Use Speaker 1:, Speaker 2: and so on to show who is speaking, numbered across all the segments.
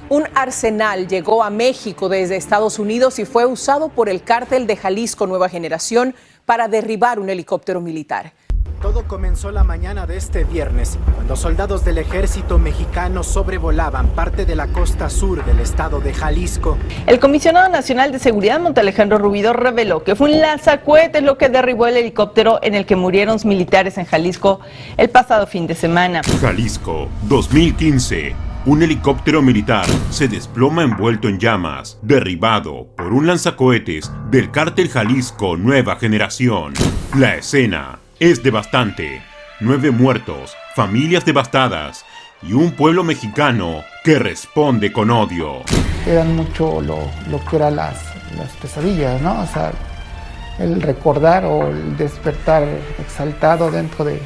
Speaker 1: Un arsenal llegó a México desde Estados Unidos y fue usado por el cártel de Jalisco Nueva Generación para derribar un helicóptero militar.
Speaker 2: Todo comenzó la mañana de este viernes, cuando soldados del ejército mexicano sobrevolaban parte de la costa sur del estado de Jalisco.
Speaker 3: El comisionado nacional de seguridad, Montalejandro Rubido, reveló que fue un lanzacohetes lo que derribó el helicóptero en el que murieron militares en Jalisco el pasado fin de semana.
Speaker 4: Jalisco, 2015. Un helicóptero militar se desploma envuelto en llamas, derribado por un lanzacohetes del cártel Jalisco Nueva Generación. La escena es devastante. 9 muertos, familias devastadas y un pueblo mexicano que responde con odio.
Speaker 5: Eran mucho lo que eran las pesadillas, ¿no? O sea, el recordar o el despertar exaltado dentro de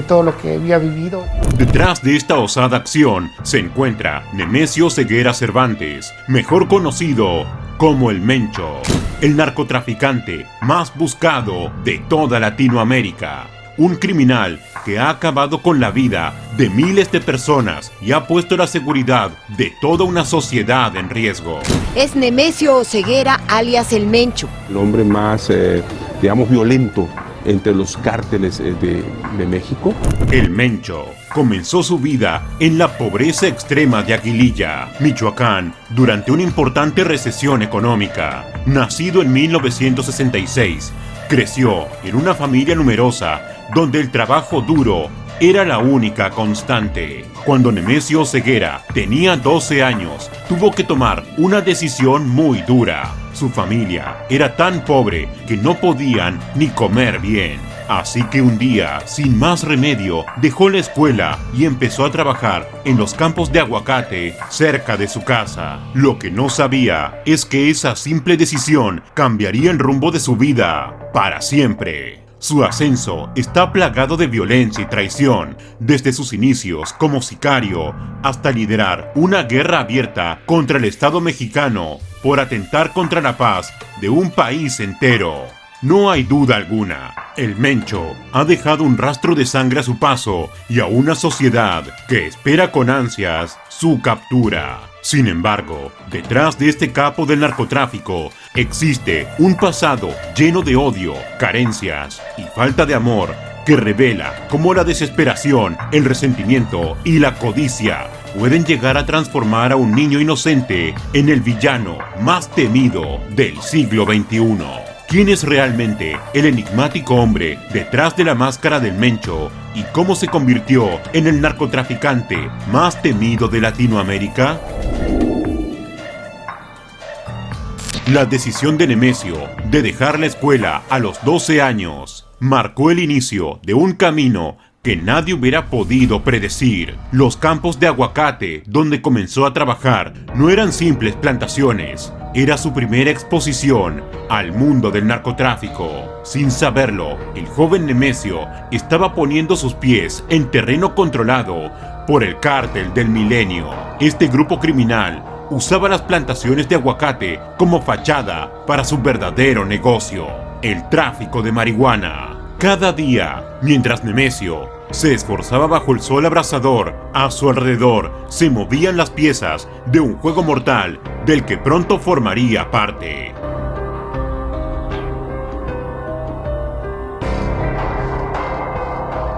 Speaker 5: todo lo que había vivido.
Speaker 4: Detrás de esta osada acción se encuentra Nemesio Ceguera Cervantes, mejor conocido como el Mencho, el narcotraficante más buscado de toda Latinoamérica. Un criminal que ha acabado con la vida de miles de personas y ha puesto la seguridad de toda una sociedad en riesgo.
Speaker 6: Es Nemesio Ceguera, alias el Mencho.
Speaker 7: El hombre más, violento entre los cárteles de México.
Speaker 4: El Mencho comenzó su vida en la pobreza extrema de Aguililla, Michoacán, durante una importante recesión económica. Nacido en 1966, creció en una familia numerosa donde el trabajo duro era la única constante. Cuando Nemesio Ceguera tenía 12 años, tuvo que tomar una decisión muy dura. Su familia era tan pobre que no podían ni comer bien. Así que un día, sin más remedio, dejó la escuela y empezó a trabajar en los campos de aguacate cerca de su casa. Lo que no sabía es que esa simple decisión cambiaría el rumbo de su vida para siempre. Su ascenso está plagado de violencia y traición, desde sus inicios como sicario hasta liderar una guerra abierta contra el Estado mexicano por atentar contra la paz de un país entero. No hay duda alguna, el Mencho ha dejado un rastro de sangre a su paso y a una sociedad que espera con ansias su captura. Sin embargo, detrás de este capo del narcotráfico existe un pasado lleno de odio, carencias y falta de amor que revela cómo la desesperación, el resentimiento y la codicia pueden llegar a transformar a un niño inocente en el villano más temido del siglo XXI. ¿Quién es realmente el enigmático hombre detrás de la máscara del Mencho y cómo se convirtió en el narcotraficante más temido de Latinoamérica? La decisión de Nemesio de dejar la escuela a los 12 años marcó el inicio de un camino que nadie hubiera podido predecir. Los campos de aguacate donde comenzó a trabajar no eran simples plantaciones, era su primera exposición al mundo del narcotráfico. Sin saberlo, el joven Nemesio estaba poniendo sus pies en terreno controlado por el Cártel del Milenio. Este grupo criminal usaba las plantaciones de aguacate como fachada para su verdadero negocio, el tráfico de marihuana. Cada día, mientras Nemesio se esforzaba bajo el sol abrasador, a su alrededor se movían las piezas de un juego mortal del que pronto formaría parte.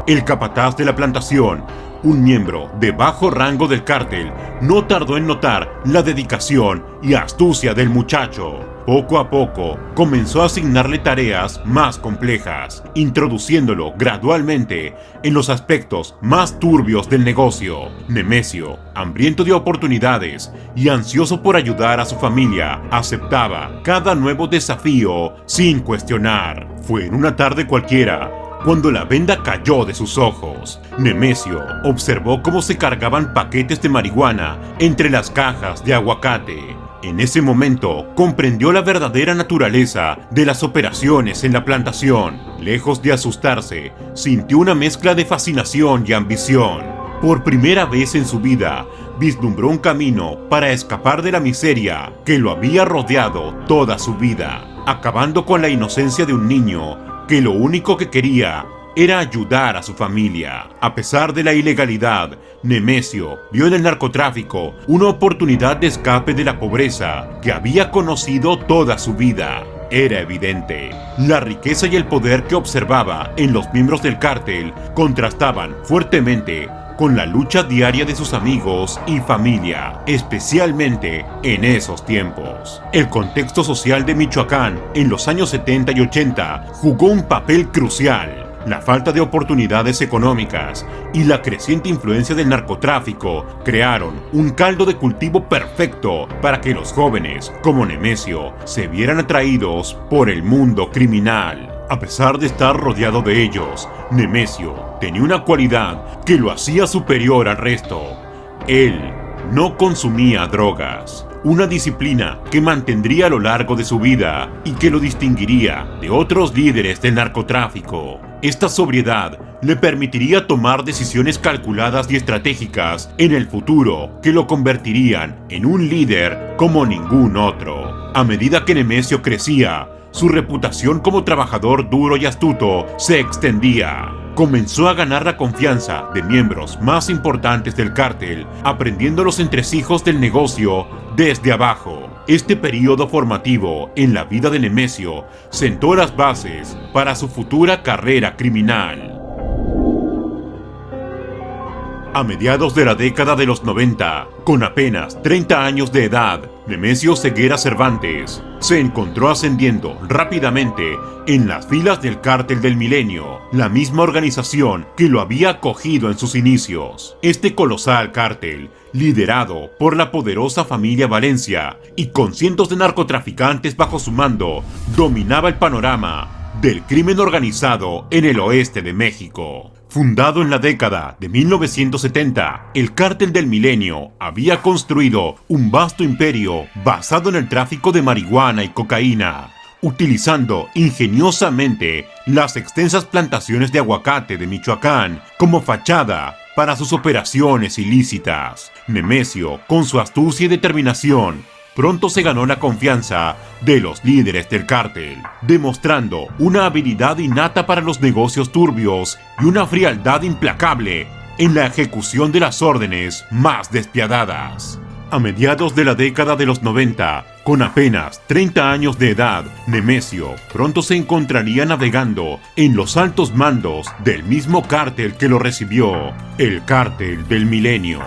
Speaker 4: El capataz de la plantación, un miembro de bajo rango del cártel, no tardó en notar la dedicación y astucia del muchacho. Poco a poco, comenzó a asignarle tareas más complejas, introduciéndolo gradualmente en los aspectos más turbios del negocio. Nemesio, hambriento de oportunidades y ansioso por ayudar a su familia, aceptaba cada nuevo desafío sin cuestionar. Fue en una tarde cualquiera cuando la venda cayó de sus ojos. Nemesio observó cómo se cargaban paquetes de marihuana entre las cajas de aguacate. En ese momento, comprendió la verdadera naturaleza de las operaciones en la plantación. Lejos de asustarse, sintió una mezcla de fascinación y ambición. Por primera vez en su vida, vislumbró un camino para escapar de la miseria que lo había rodeado toda su vida, acabando con la inocencia de un niño que lo único que quería era ayudar a su familia. A pesar de la ilegalidad, Nemesio vio en el narcotráfico una oportunidad de escape de la pobreza que había conocido toda su vida. Era evidente, la riqueza y el poder que observaba en los miembros del cártel contrastaban fuertemente con la lucha diaria de sus amigos y familia, especialmente en esos tiempos. El contexto social de Michoacán en los años 70 y 80 jugó un papel crucial. La falta de oportunidades económicas y la creciente influencia del narcotráfico crearon un caldo de cultivo perfecto para que los jóvenes, como Nemesio, se vieran atraídos por el mundo criminal. A pesar de estar rodeado de ellos, Nemesio tenía una cualidad que lo hacía superior al resto. Él no consumía drogas, una disciplina que mantendría a lo largo de su vida y que lo distinguiría de otros líderes del narcotráfico. Esta sobriedad le permitiría tomar decisiones calculadas y estratégicas en el futuro que lo convertirían en un líder como ningún otro. A medida que Nemesio crecía, su reputación como trabajador duro y astuto se extendía. Comenzó a ganar la confianza de miembros más importantes del cártel, aprendiendo los entresijos del negocio desde abajo. Este periodo formativo en la vida de Nemesio sentó las bases para su futura carrera criminal. A mediados de la década de los 90, con apenas 30 años de edad, Nemesio Ceguera Cervantes se encontró ascendiendo rápidamente en las filas del Cártel del Milenio, la misma organización que lo había acogido en sus inicios. Este colosal cártel, liderado por la poderosa familia Valencia y con cientos de narcotraficantes bajo su mando, dominaba el panorama del crimen organizado en el oeste de México. Fundado en la década de 1970, el Cártel del Milenio había construido un vasto imperio basado en el tráfico de marihuana y cocaína, utilizando ingeniosamente las extensas plantaciones de aguacate de Michoacán como fachada para sus operaciones ilícitas. Nemesio, con su astucia y determinación, pronto se ganó la confianza de los líderes del cártel, demostrando una habilidad innata para los negocios turbios y una frialdad implacable en la ejecución de las órdenes más despiadadas. A mediados de la década de los 90, con apenas 30 años de edad, Nemesio pronto se encontraría navegando en los altos mandos del mismo cártel que lo recibió, el Cártel del Milenio.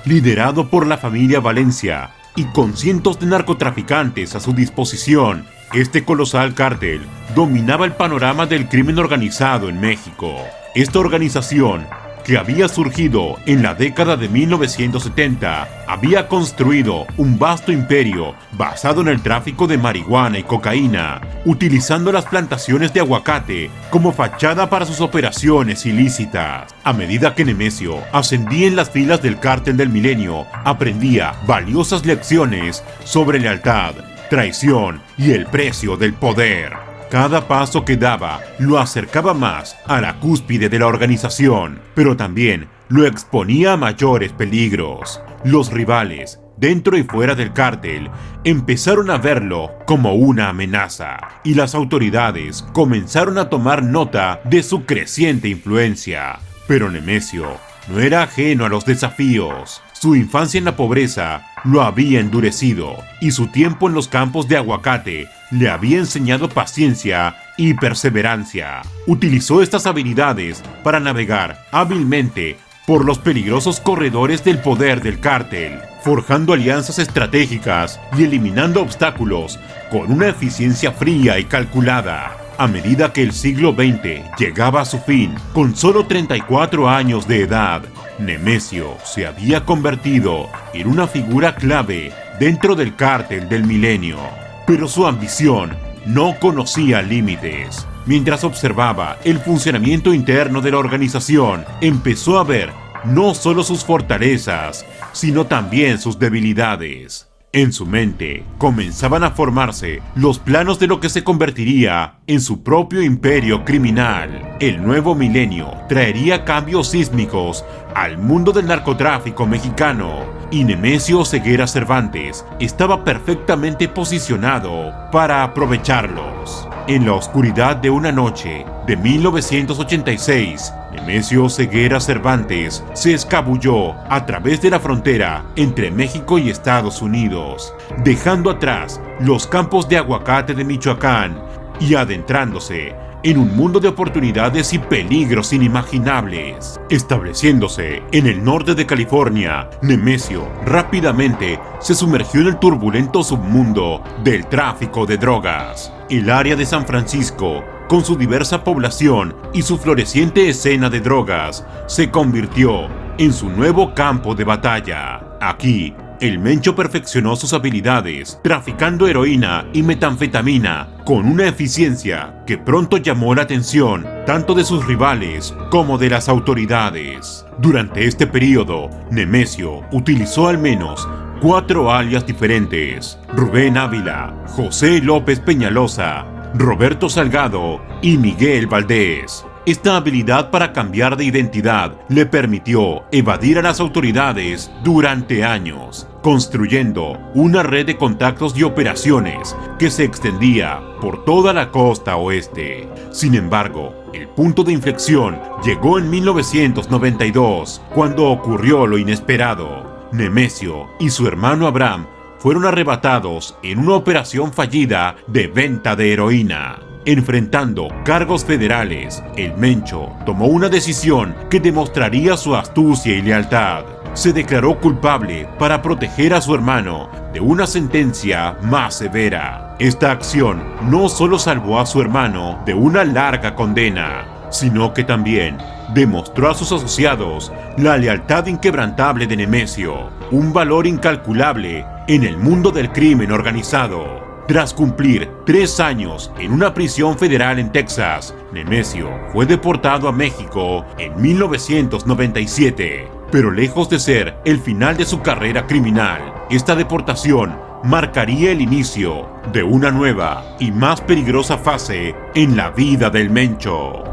Speaker 4: Liderado por la familia Valencia, y con cientos de narcotraficantes a su disposición, este colosal cártel dominaba el panorama del crimen organizado en México. Esta organización, que había surgido en la década de 1970, había construido un vasto imperio basado en el tráfico de marihuana y cocaína, utilizando las plantaciones de aguacate como fachada para sus operaciones ilícitas. A medida que Nemesio ascendía en las filas del Cártel del Milenio, aprendía valiosas lecciones sobre lealtad, traición y el precio del poder. Cada paso que daba lo acercaba más a la cúspide de la organización, pero también lo exponía a mayores peligros. Los rivales, dentro y fuera del cártel, empezaron a verlo como una amenaza, y las autoridades comenzaron a tomar nota de su creciente influencia. Pero Nemesio no era ajeno a los desafíos. Su infancia en la pobreza lo había endurecido, y su tiempo en los campos de aguacate le había enseñado paciencia y perseverancia. Utilizó estas habilidades para navegar hábilmente por los peligrosos corredores del poder del cártel, forjando alianzas estratégicas y eliminando obstáculos con una eficiencia fría y calculada. A medida que el siglo XX llegaba a su fin, con solo 34 años de edad, Nemesio se había convertido en una figura clave dentro del Cártel del Milenio. Pero su ambición no conocía límites. Mientras observaba el funcionamiento interno de la organización, empezó a ver no solo sus fortalezas, sino también sus debilidades. En su mente comenzaban a formarse los planos de lo que se convertiría en su propio imperio criminal. El nuevo milenio traería cambios sísmicos al mundo del narcotráfico mexicano, y Nemesio Oseguera Cervantes estaba perfectamente posicionado para aprovecharlos. En la oscuridad de una noche de 1986, Nemesio Oseguera Cervantes se escabulló a través de la frontera entre México y Estados Unidos, dejando atrás los campos de aguacate de Michoacán y adentrándose en un mundo de oportunidades y peligros inimaginables. Estableciéndose en el norte de California, Nemesio rápidamente se sumergió en el turbulento submundo del tráfico de drogas. El área de San Francisco, con su diversa población y su floreciente escena de drogas, se convirtió en su nuevo campo de batalla. Aquí, el Mencho perfeccionó sus habilidades traficando heroína y metanfetamina con una eficiencia que pronto llamó la atención tanto de sus rivales como de las autoridades. Durante este periodo, Nemesio utilizó al menos 4 alias diferentes: Rubén Ávila, José López Peñalosa, Roberto Salgado y Miguel Valdés. Esta habilidad para cambiar de identidad le permitió evadir a las autoridades durante años, construyendo una red de contactos y operaciones que se extendía por toda la costa oeste. Sin embargo, el punto de inflexión llegó en 1992, cuando ocurrió lo inesperado. Nemesio y su hermano Abraham fueron arrebatados en una operación fallida de venta de heroína. Enfrentando cargos federales, el Mencho tomó una decisión que demostraría su astucia y lealtad. Se declaró culpable para proteger a su hermano de una sentencia más severa. Esta acción no solo salvó a su hermano de una larga condena, sino que también demostró a sus asociados la lealtad inquebrantable de Nemesio, un valor incalculable en el mundo del crimen organizado. Tras cumplir 3 años en una prisión federal en Texas, Nemesio fue deportado a México en 1997. Pero lejos de ser el final de su carrera criminal, esta deportación marcaría el inicio de una nueva y más peligrosa fase en la vida del Mencho.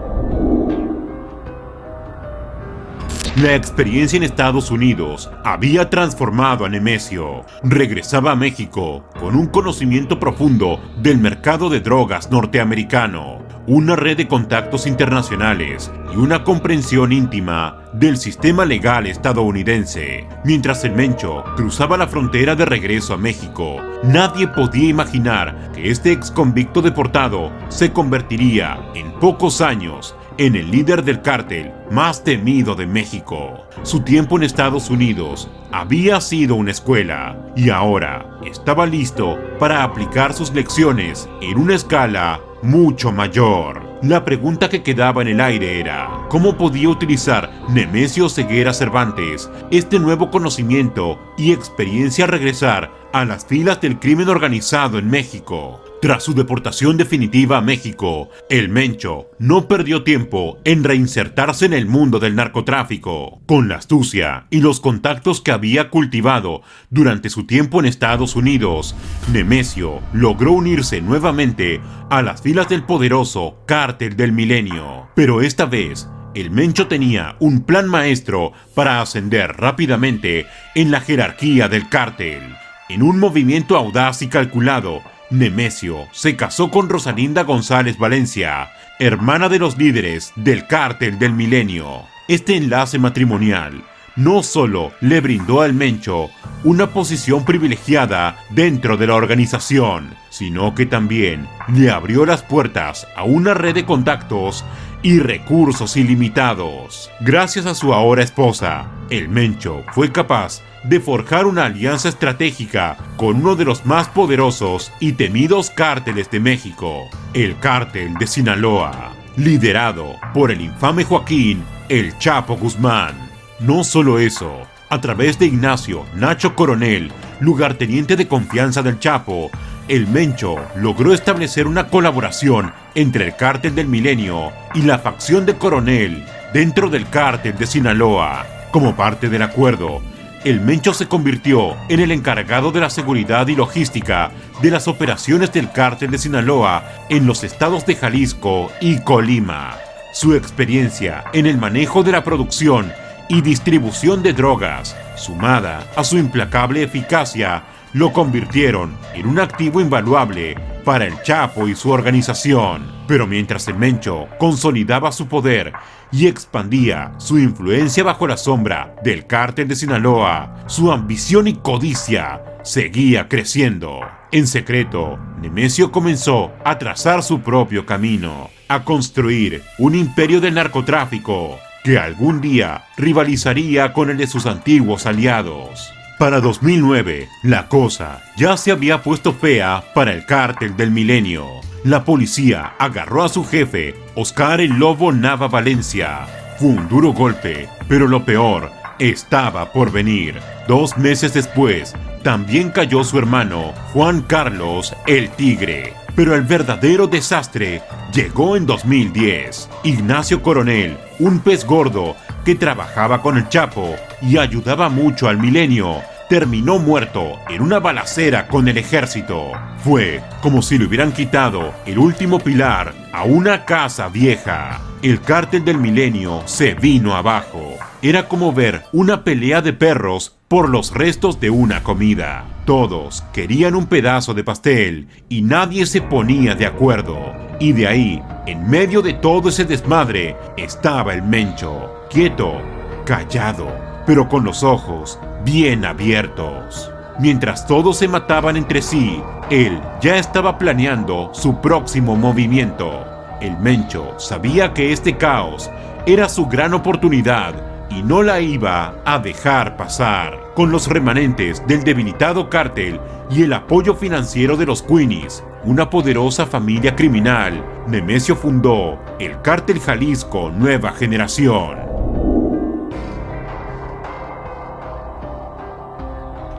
Speaker 4: La experiencia en Estados Unidos había transformado a Nemesio. Regresaba a México con un conocimiento profundo del mercado de drogas norteamericano, una red de contactos internacionales y una comprensión íntima del sistema legal estadounidense. Mientras el Mencho cruzaba la frontera de regreso a México, nadie podía imaginar que este ex convicto deportado se convertiría en pocos años en el líder del cártel más temido de México. Su tiempo en Estados Unidos había sido una escuela y ahora estaba listo para aplicar sus lecciones en una escala mucho mayor. La pregunta que quedaba en el aire era: ¿cómo podía utilizar Nemesio Oseguera Cervantes este nuevo conocimiento y experiencia al regresar a las filas del crimen organizado en México? Tras su deportación definitiva a México, el Mencho no perdió tiempo en reinsertarse en el mundo del narcotráfico. Con la astucia y los contactos que había cultivado durante su tiempo en Estados Unidos, Nemesio logró unirse nuevamente a las filas del poderoso Cártel del Milenio. Pero esta vez, el Mencho tenía un plan maestro para ascender rápidamente en la jerarquía del cártel. En un movimiento audaz y calculado, Nemesio se casó con Rosalinda González Valencia, hermana de los líderes del Cártel del Milenio. Este enlace matrimonial no solo le brindó al Mencho una posición privilegiada dentro de la organización, sino que también le abrió las puertas a una red de contactos y recursos ilimitados. Gracias a su ahora esposa, el Mencho fue capaz de forjar una alianza estratégica con uno de los más poderosos y temidos cárteles de México, el Cártel de Sinaloa, liderado por el infame Joaquín El Chapo Guzmán. No solo eso, a través de Ignacio Nacho Coronel, lugarteniente de confianza del Chapo, el Mencho logró establecer una colaboración entre el Cártel del Milenio y la facción de Coronel dentro del Cártel de Sinaloa. Como parte del acuerdo, el Mencho se convirtió en el encargado de la seguridad y logística de las operaciones del Cártel de Sinaloa en los estados de Jalisco y Colima. Su experiencia en el manejo de la producción y distribución de drogas, sumada a su implacable eficacia, lo convirtieron en un activo invaluable para el Chapo y su organización. Pero mientras el Mencho consolidaba su poder y expandía su influencia bajo la sombra del cártel de Sinaloa, su ambición y codicia seguía creciendo. En secreto, Nemesio comenzó a trazar su propio camino, a construir un imperio del narcotráfico que algún día rivalizaría con el de sus antiguos aliados. Para 2009, la cosa ya se había puesto fea para el cártel del Milenio. La policía agarró a su jefe, Oscar el Lobo Nava Valencia. Fue un duro golpe, pero lo peor estaba por venir. 2 meses después, también cayó su hermano, Juan Carlos el Tigre. Pero el verdadero desastre llegó en 2010. Ignacio Coronel, un pez gordo que trabajaba con el Chapo y ayudaba mucho al Milenio, terminó muerto en una balacera con el ejército. Fue como si le hubieran quitado el último pilar a una casa vieja. El cártel del Milenio se vino abajo. Era como ver una pelea de perros por los restos de una comida. Todos querían un pedazo de pastel y nadie se ponía de acuerdo. Y de ahí, en medio de todo ese desmadre, estaba el Mencho, quieto, callado, pero con los ojos bien abiertos. Mientras todos se mataban entre sí, él ya estaba planeando su próximo movimiento. El Mencho sabía que este caos era su gran oportunidad y no la iba a dejar pasar. Con los remanentes del debilitado cártel y el apoyo financiero de los Queenies, una poderosa familia criminal, Nemesio fundó el Cártel Jalisco Nueva Generación.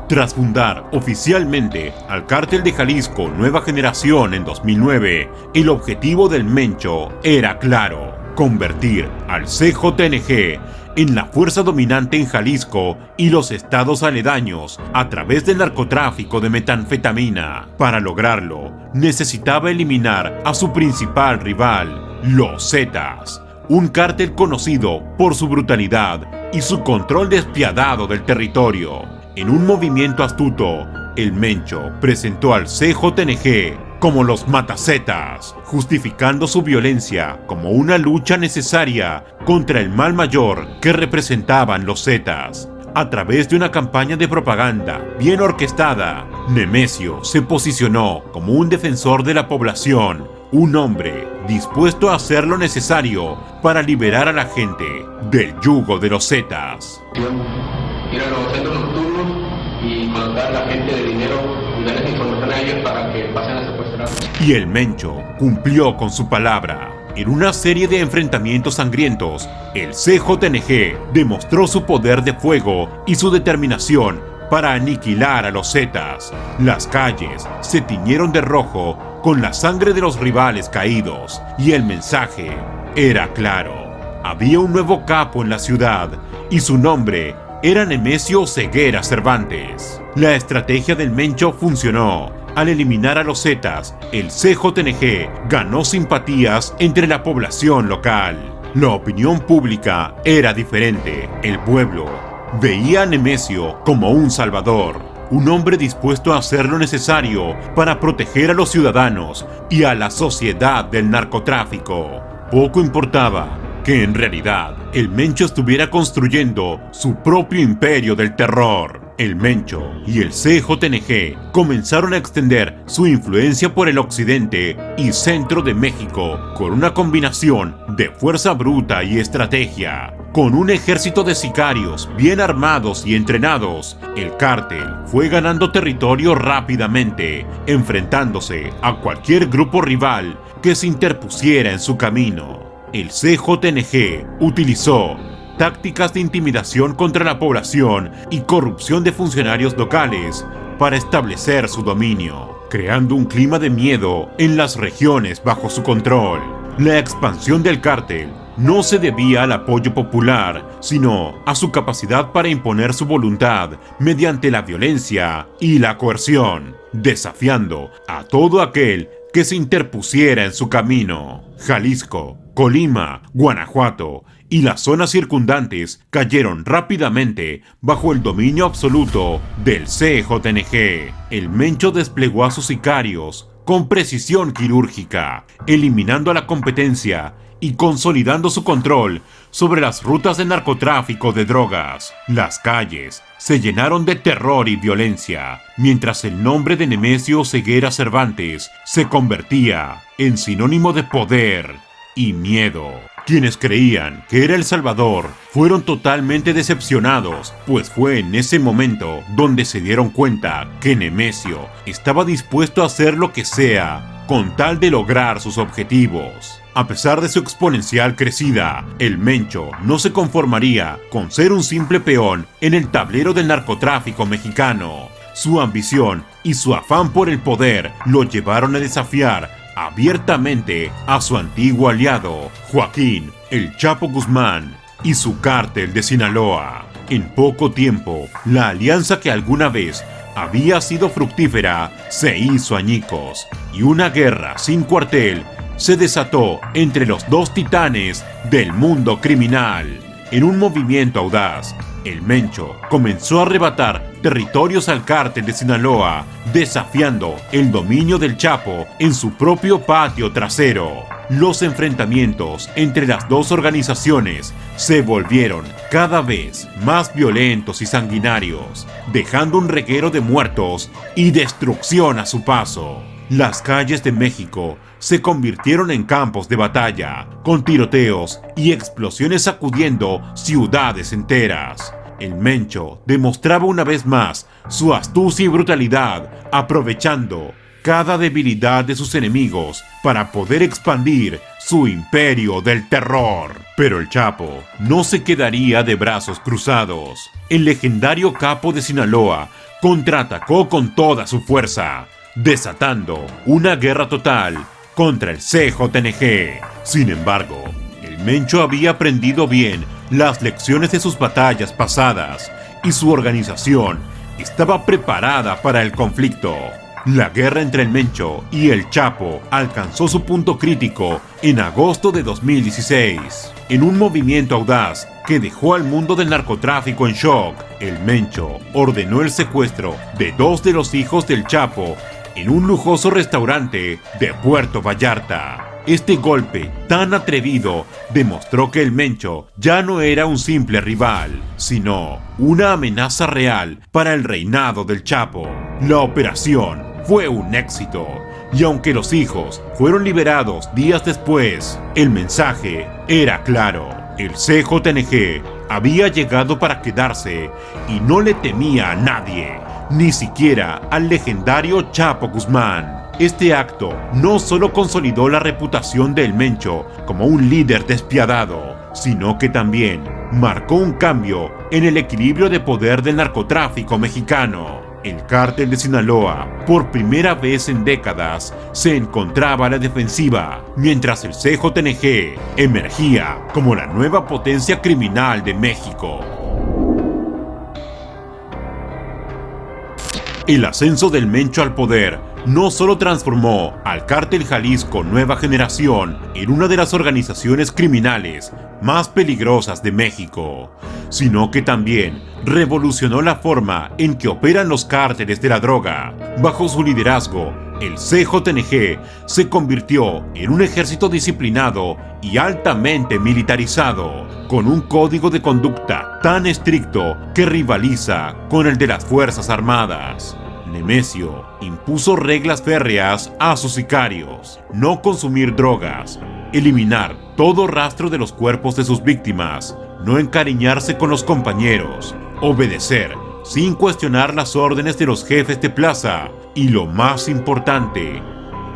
Speaker 4: Tras fundar oficialmente al Cártel de Jalisco Nueva Generación en 2009, el objetivo del Mencho era claro: convertir al CJNG en la fuerza dominante en Jalisco y los estados aledaños a través del narcotráfico de metanfetamina. Para lograrlo, necesitaba eliminar a su principal rival, los Zetas, un cártel conocido por su brutalidad y su control despiadado del territorio. En un movimiento astuto, el Mencho presentó al CJNG como los Matazetas, justificando su violencia como una lucha necesaria contra el mal mayor que representaban los Zetas. A través de una campaña de propaganda bien orquestada, Nemesio se posicionó como un defensor de la población, un hombre dispuesto a hacer lo necesario para liberar a la gente del yugo de los Zetas.
Speaker 8: Ir a los centros nocturnos y contar a la gente de dinero y darles información a ellos para que pasen a secuestrar.
Speaker 4: Y el Mencho cumplió con su palabra. En una serie de enfrentamientos sangrientos, el CJNG demostró su poder de fuego y su determinación para aniquilar a los Zetas. Las calles se tiñeron de rojo con la sangre de los rivales caídos, y el mensaje era claro. Había un nuevo capo en la ciudad, y su nombre era Nemesio Ceguera Cervantes. La estrategia del Mencho funcionó. Al eliminar a los Zetas, el CJNG ganó simpatías entre la población local. La opinión pública era diferente. El pueblo veía a Nemesio como un salvador, un hombre dispuesto a hacer lo necesario para proteger a los ciudadanos y a la sociedad del narcotráfico. Poco importaba que en realidad el Mencho estuviera construyendo su propio imperio del terror. El Mencho y el CJNG comenzaron a extender su influencia por el occidente y centro de México con una combinación de fuerza bruta y estrategia. Con un ejército de sicarios bien armados y entrenados, el cártel fue ganando territorio rápidamente, enfrentándose a cualquier grupo rival que se interpusiera en su camino. El CJNG utilizó tácticas de intimidación contra la población y corrupción de funcionarios locales para establecer su dominio, creando un clima de miedo en las regiones bajo su control. La expansión del cártel no se debía al apoyo popular, sino a su capacidad para imponer su voluntad mediante la violencia y la coerción, desafiando a todo aquel que se interpusiera en su camino. Jalisco, Colima, Guanajuato y las zonas circundantes cayeron rápidamente bajo el dominio absoluto del CJNG. El Mencho desplegó a sus sicarios con precisión quirúrgica, eliminando a la competencia y consolidando su control sobre las rutas de narcotráfico de drogas. Las calles se llenaron de terror y violencia, mientras el nombre de Nemesio Ceguera Cervantes se convertía en sinónimo de poder y miedo. Quienes creían que era el Salvador fueron totalmente decepcionados, pues fue en ese momento donde se dieron cuenta que Nemesio estaba dispuesto a hacer lo que sea con tal de lograr sus objetivos. A pesar de su exponencial crecida, el Mencho no se conformaría con ser un simple peón en el tablero del narcotráfico mexicano. Su ambición y su afán por el poder lo llevaron a desafiar abiertamente a su antiguo aliado, Joaquín El Chapo Guzmán, y su cártel de Sinaloa. En poco tiempo, la alianza que alguna vez había sido fructífera se hizo añicos, y una guerra sin cuartel se desató entre los dos titanes del mundo criminal. En un movimiento audaz, el Mencho comenzó a arrebatar territorios al cártel de Sinaloa, desafiando el dominio del Chapo en su propio patio trasero. Los enfrentamientos entre las dos organizaciones se volvieron cada vez más violentos y sanguinarios, dejando un reguero de muertos y destrucción a su paso. Las calles de México se convirtieron en campos de batalla, con tiroteos y explosiones sacudiendo ciudades enteras. El Mencho demostraba una vez más su astucia y brutalidad, aprovechando cada debilidad de sus enemigos para poder expandir su imperio del terror. Pero el Chapo no se quedaría de brazos cruzados. El legendario capo de Sinaloa contraatacó con toda su fuerza, desatando una guerra total contra el CJNG. Sin embargo, el Mencho había aprendido bien las lecciones de sus batallas pasadas y su organización estaba preparada para el conflicto. La guerra entre el Mencho y el Chapo alcanzó su punto crítico en agosto de 2016. En un movimiento audaz que dejó al mundo del narcotráfico en shock, el Mencho ordenó el secuestro de 2 de los hijos del Chapo en un lujoso restaurante de Puerto Vallarta. Este golpe tan atrevido demostró que el Mencho ya no era un simple rival, sino una amenaza real para el reinado del Chapo. La operación fue un éxito, y aunque los hijos fueron liberados días después, el mensaje era claro. El CJNG había llegado para quedarse y no le temía a nadie, ni siquiera al legendario Chapo Guzmán. Este acto no solo consolidó la reputación del Mencho como un líder despiadado, sino que también marcó un cambio en el equilibrio de poder del narcotráfico mexicano. El cártel de Sinaloa, por primera vez en décadas, se encontraba a la defensiva, mientras el CJNG emergía como la nueva potencia criminal de México. El ascenso del Mencho al poder no solo transformó al Cártel Jalisco Nueva Generación en una de las organizaciones criminales más peligrosas de México, sino que también revolucionó la forma en que operan los cárteles de la droga. Bajo su liderazgo, el CJNG se convirtió en un ejército disciplinado y altamente militarizado, con un código de conducta tan estricto que rivaliza con el de las Fuerzas Armadas. Nemesio impuso reglas férreas a sus sicarios: no consumir drogas, eliminar todo rastro de los cuerpos de sus víctimas, no encariñarse con los compañeros, obedecer sin cuestionar las órdenes de los jefes de plaza y, lo más importante,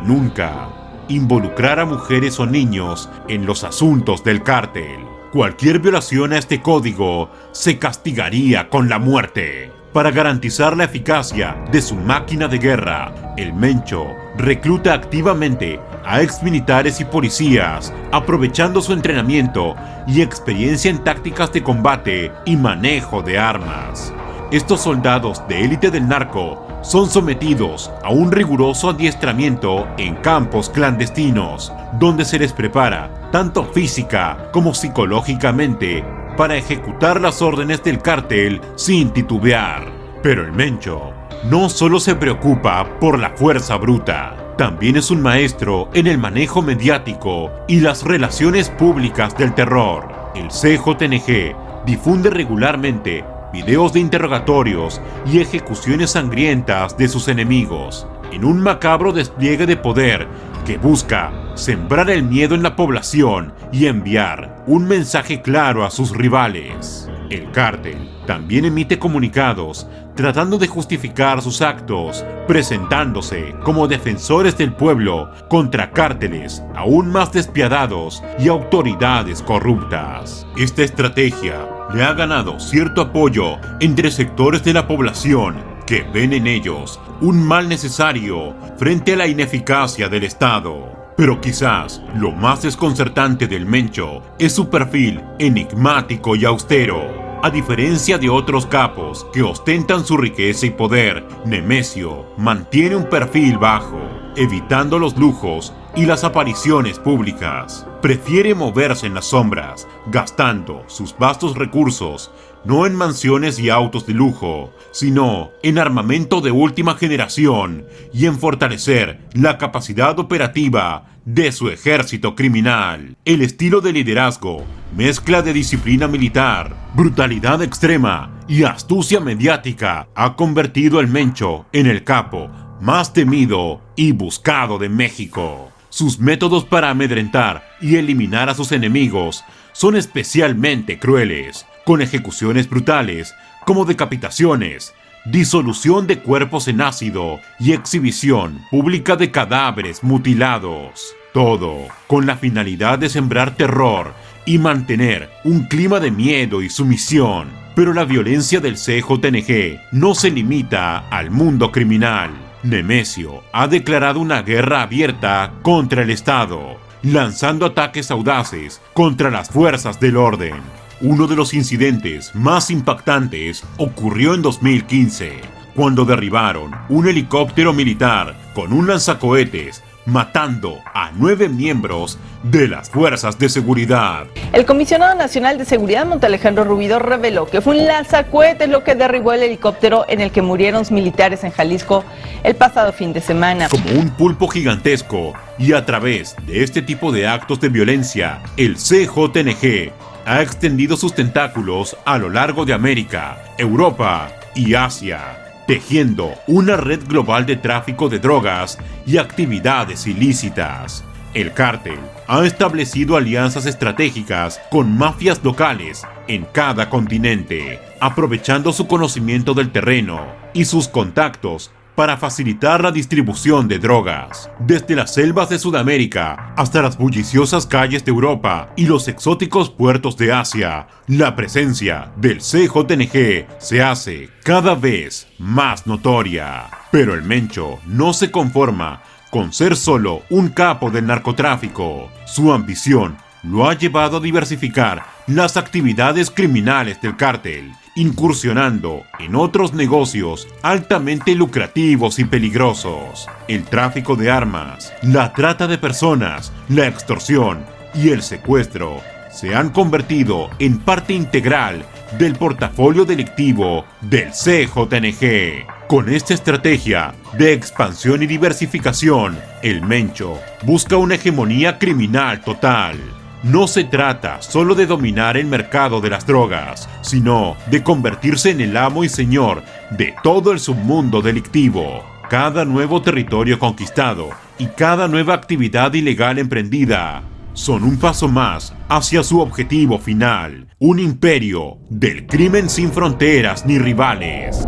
Speaker 4: nunca involucrar a mujeres o niños en los asuntos del cártel. Cualquier violación a este código se castigaría con la muerte. Para garantizar la eficacia de su máquina de guerra, el Mencho recluta activamente a exmilitares y policías, aprovechando su entrenamiento y experiencia en tácticas de combate y manejo de armas. estos soldados de élite del narco son sometidos a un riguroso adiestramiento en campos clandestinos, donde se les prepara tanto física como psicológicamente para ejecutar las órdenes del cártel sin titubear. Pero el Mencho no solo se preocupa por la fuerza bruta, también es un maestro en el manejo mediático y las relaciones públicas del terror. El CJNG difunde regularmente videos de interrogatorios y ejecuciones sangrientas de sus enemigos, en un macabro despliegue de poder que busca sembrar el miedo en la población y enviar un mensaje claro a sus rivales. El cártel también emite comunicados tratando de justificar sus actos, presentándose como defensores del pueblo contra cárteles aún más despiadados y autoridades corruptas. Esta estrategia le ha ganado cierto apoyo entre sectores de la población que ven en ellos un mal necesario frente a la ineficacia del Estado. Pero quizás lo más desconcertante del Mencho es su perfil enigmático y austero. A diferencia de otros capos que ostentan su riqueza y poder, Nemesio mantiene un perfil bajo, evitando los lujos y las apariciones públicas. Prefiere moverse en las sombras, gastando sus vastos recursos no en mansiones y autos de lujo, sino en armamento de última generación y en fortalecer la capacidad operativa de su ejército criminal. El estilo de liderazgo, mezcla de disciplina militar, brutalidad extrema y astucia mediática, ha convertido al Mencho en el capo más temido y buscado de México. Sus métodos para amedrentar y eliminar a sus enemigos son especialmente crueles, con ejecuciones brutales como decapitaciones, disolución de cuerpos en ácido y exhibición pública de cadáveres mutilados. Todo con la finalidad de sembrar terror y mantener un clima de miedo y sumisión. Pero la violencia del CJNG no se limita al mundo criminal. Nemesio ha declarado una guerra abierta contra el Estado, lanzando ataques audaces contra las fuerzas del orden. Uno de los incidentes más impactantes ocurrió en 2015, cuando derribaron un helicóptero militar con un lanzacohetes, matando a 9 miembros de las fuerzas de seguridad.
Speaker 3: El comisionado nacional de seguridad, Montalejandro Rubido, reveló que fue un lanzacohetes lo que derribó el helicóptero en el que murieron militares en Jalisco el pasado fin de semana.
Speaker 4: Como un pulpo gigantesco, y a través de este tipo de actos de violencia, el CJNG ha extendido sus tentáculos a lo largo de América, Europa y Asia, tejiendo una red global de tráfico de drogas y actividades ilícitas. El cártel ha establecido alianzas estratégicas con mafias locales en cada continente, aprovechando su conocimiento del terreno y sus contactos para facilitar la distribución de drogas. Desde las selvas de Sudamérica hasta las bulliciosas calles de Europa y los exóticos puertos de Asia, la presencia del CJNG se hace cada vez más notoria. Pero el Mencho no se conforma con ser solo un capo del narcotráfico. Su ambición lo ha llevado a diversificar las actividades criminales del cártel, incursionando en otros negocios altamente lucrativos y peligrosos. El tráfico de armas, la trata de personas, la extorsión y el secuestro se han convertido en parte integral del portafolio delictivo del CJNG. Con esta estrategia de expansión y diversificación, el Mencho busca una hegemonía criminal total. No se trata solo de dominar el mercado de las drogas, sino de convertirse en el amo y señor de todo el submundo delictivo. Cada nuevo territorio conquistado y cada nueva actividad ilegal emprendida son un paso más hacia su objetivo final, un imperio del crimen sin fronteras ni rivales.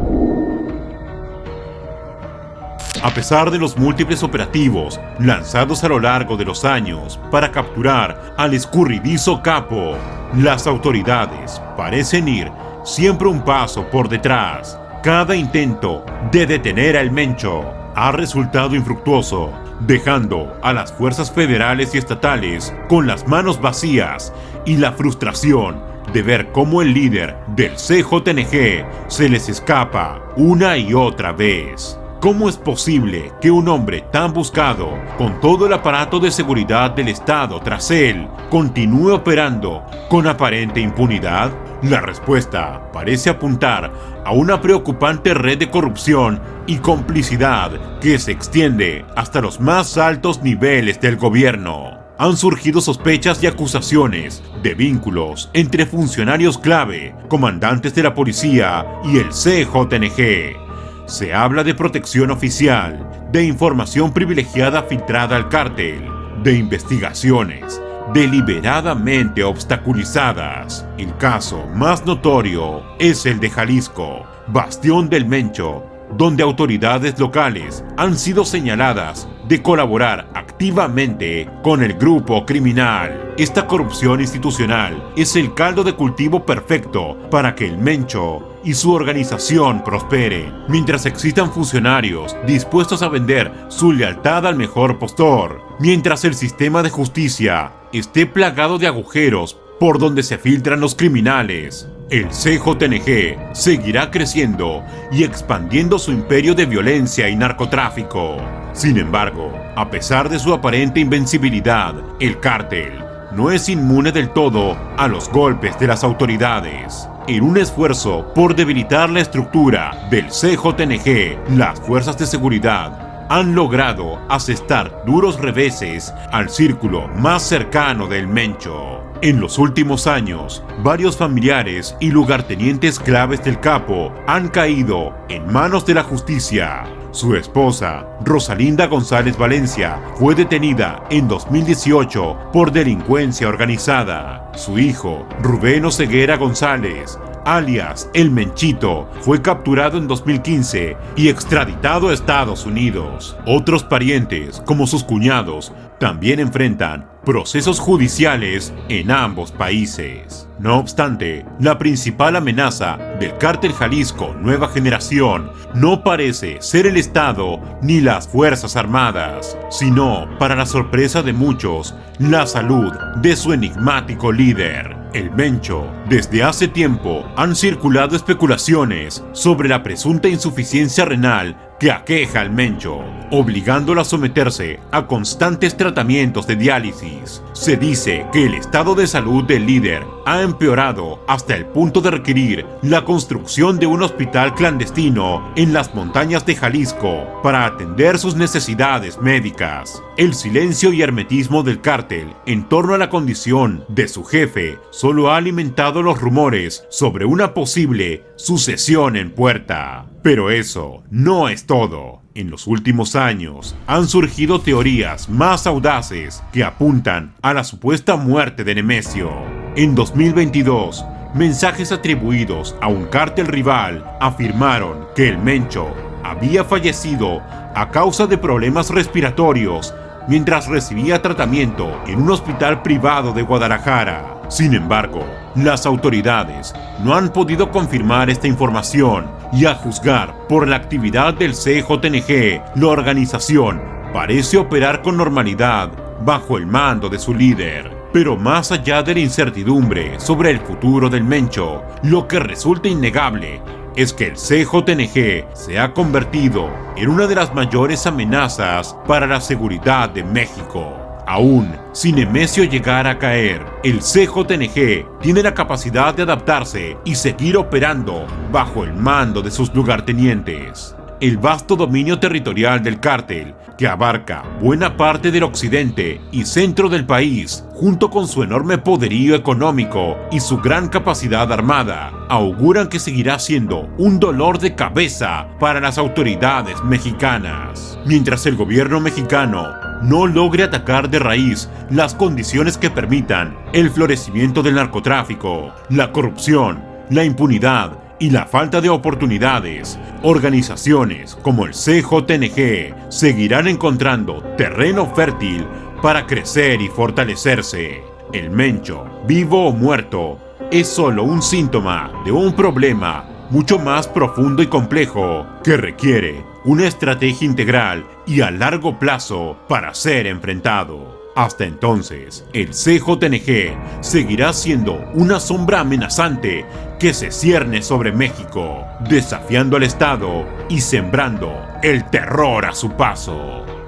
Speaker 4: A pesar de los múltiples operativos lanzados a lo largo de los años para capturar al escurridizo capo, las autoridades parecen ir siempre un paso por detrás. Cada intento de detener al Mencho ha resultado infructuoso, dejando a las fuerzas federales y estatales con las manos vacías y la frustración de ver cómo el líder del CJNG se les escapa una y otra vez. ¿Cómo es posible que un hombre tan buscado, con todo el aparato de seguridad del Estado tras él, continúe operando con aparente impunidad? La respuesta parece apuntar a una preocupante red de corrupción y complicidad que se extiende hasta los más altos niveles del gobierno. Han surgido sospechas y acusaciones de vínculos entre funcionarios clave, comandantes de la policía y el CJNG. Se habla de protección oficial, de información privilegiada filtrada al cártel, de investigaciones deliberadamente obstaculizadas. El caso más notorio es el de Jalisco, bastión del Mencho, donde autoridades locales han sido señaladas de colaborar activamente con el grupo criminal. Esta corrupción institucional es el caldo de cultivo perfecto para que el Mencho y su organización prospere, mientras existan funcionarios dispuestos a vender su lealtad al mejor postor, mientras el sistema de justicia esté plagado de agujeros por donde se filtran los criminales. El CJNG seguirá creciendo y expandiendo su imperio de violencia y narcotráfico. Sin embargo, a pesar de su aparente invencibilidad, el cártel no es inmune del todo a los golpes de las autoridades. En un esfuerzo por debilitar la estructura del CJNG, las fuerzas de seguridad han logrado asestar duros reveses al círculo más cercano del Mencho. En los últimos años, varios familiares y lugartenientes claves del capo han caído en manos de la justicia. Su esposa, Rosalinda González Valencia, fue detenida en 2018 por delincuencia organizada. Su hijo, Rubén Oseguera González, alias El Menchito, fue capturado en 2015 y extraditado a Estados Unidos. Otros parientes, como sus cuñados, también enfrentan procesos judiciales en ambos países. No obstante, la principal amenaza del cártel Jalisco Nueva Generación no parece ser el Estado ni las Fuerzas Armadas, sino, para la sorpresa de muchos, la salud de su enigmático líder, el Mencho. Desde hace tiempo han circulado especulaciones sobre la presunta insuficiencia renal que aqueja al Mencho, obligándolo a someterse a constantes tratamientos de diálisis. Se dice que el estado de salud del líder ha empeorado hasta el punto de requerir la construcción de un hospital clandestino en las montañas de Jalisco para atender sus necesidades médicas. El silencio y hermetismo del cártel en torno a la condición de su jefe solo ha alimentado los rumores sobre una posible sucesión en puerta. Pero eso no es todo. En los últimos años han surgido teorías más audaces que apuntan a la supuesta muerte de Nemesio. En 2022, mensajes atribuidos a un cártel rival afirmaron que el Mencho había fallecido a causa de problemas respiratorios mientras recibía tratamiento en un hospital privado de Guadalajara. Sin embargo, las autoridades no han podido confirmar esta información y, a juzgar por la actividad del CJNG, la organización parece operar con normalidad bajo el mando de su líder. Pero más allá de la incertidumbre sobre el futuro del Mencho, lo que resulta innegable es que el CJNG se ha convertido en una de las mayores amenazas para la seguridad de México. Aún si Nemesio llegara a caer, el CJNG tiene la capacidad de adaptarse y seguir operando bajo el mando de sus lugartenientes. El vasto dominio territorial del cártel, que abarca buena parte del occidente y centro del país, junto con su enorme poderío económico y su gran capacidad armada, auguran que seguirá siendo un dolor de cabeza para las autoridades mexicanas. Mientras el gobierno mexicano no logre atacar de raíz las condiciones que permitan el florecimiento del narcotráfico, la corrupción, la impunidad y la falta de oportunidades, organizaciones como el CJNG seguirán encontrando terreno fértil para crecer y fortalecerse. El Mencho, vivo o muerto, es solo un síntoma de un problema mucho más profundo y complejo que requiere una estrategia integral y a largo plazo para ser enfrentado. Hasta entonces, el CJNG seguirá siendo una sombra amenazante que se cierne sobre México, desafiando al Estado y sembrando el terror a su paso.